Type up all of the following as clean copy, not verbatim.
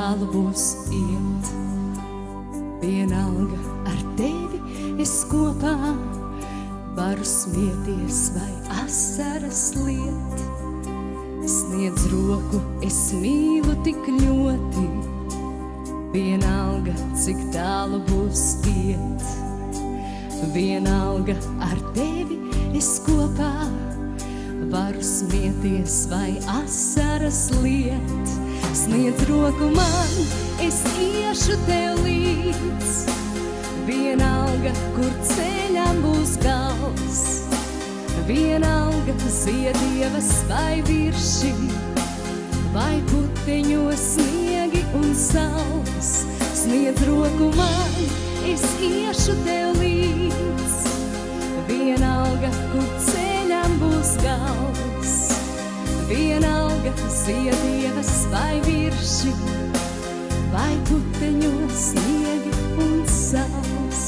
tālu būs iet. Vienalga ar tevi es kopā varu smieties vai asaras liet. Sniedz roku, es mīlu tik ļoti, vienalga, cik tālu būs iet. Vienalga ar tevi es kopā varu smieties vai asaras liet. Sniedz roku man, es iešu tev līdz. Vienalga, kur ceļam būs gals. Vienalga, ziedievas vai virši, vai puteņos sniegi un saules. Sniedz roku man, es iešu tev līdz. Vienalga, kur ceļam būs gals. Vienalga, ziedievas vai virši, vai puteņos sniegi un saules.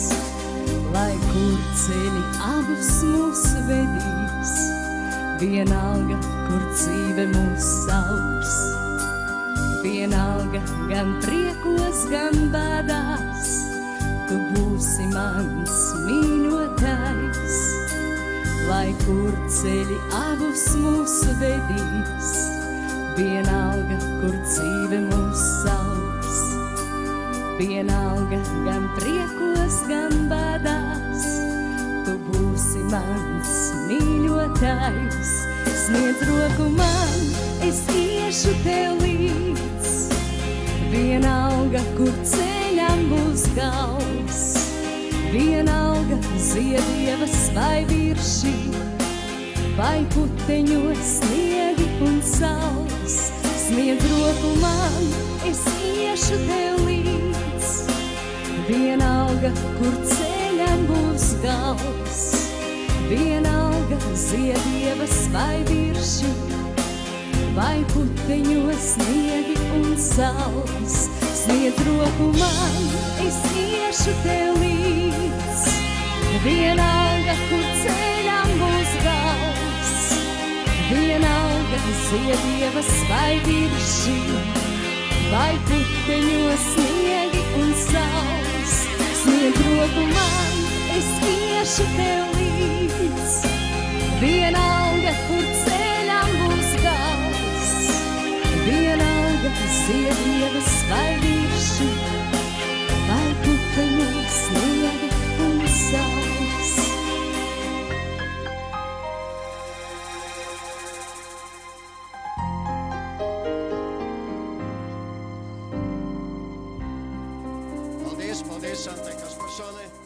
Lai kur ceļi abus mūs vedīs, vienalga, kur dzīve mūs sauks. Vienalga, gan priekos, gan bādās, tu būsi mans mīļotais. Lai kur ceļi abus mūs vedīs, vienalga, kur dzīve mūs sauks. Vienalga, gan priekos, gan bādās, tu būsi mans mīļotais. Sniedz roku man, es iešu tev līdz. Vienalga, kur ceļam būs gals. Vienalga, ziedievas vai virši, vai puteņos sniegi un saules. Sniedz roku man, es iešu tev līdz. Vienalga, kur ceļam būs gals. Vienalga, ziedievas vai virši, vai puteņos sniegi un saules. Sniedz roku man, es iešu tev līdz. Vienalga, kur ceļam būs gals. Vienalga, ziedievas vai virši, vai puteņos sniegi un saules. Sniedz roku man, es iešu tev līdz. Vienalga, kur ceļam būs gals. Vienalga, ziedievas vai virši, vai puteņos sniegi un saules. Paldies, Santai Kasparsonai.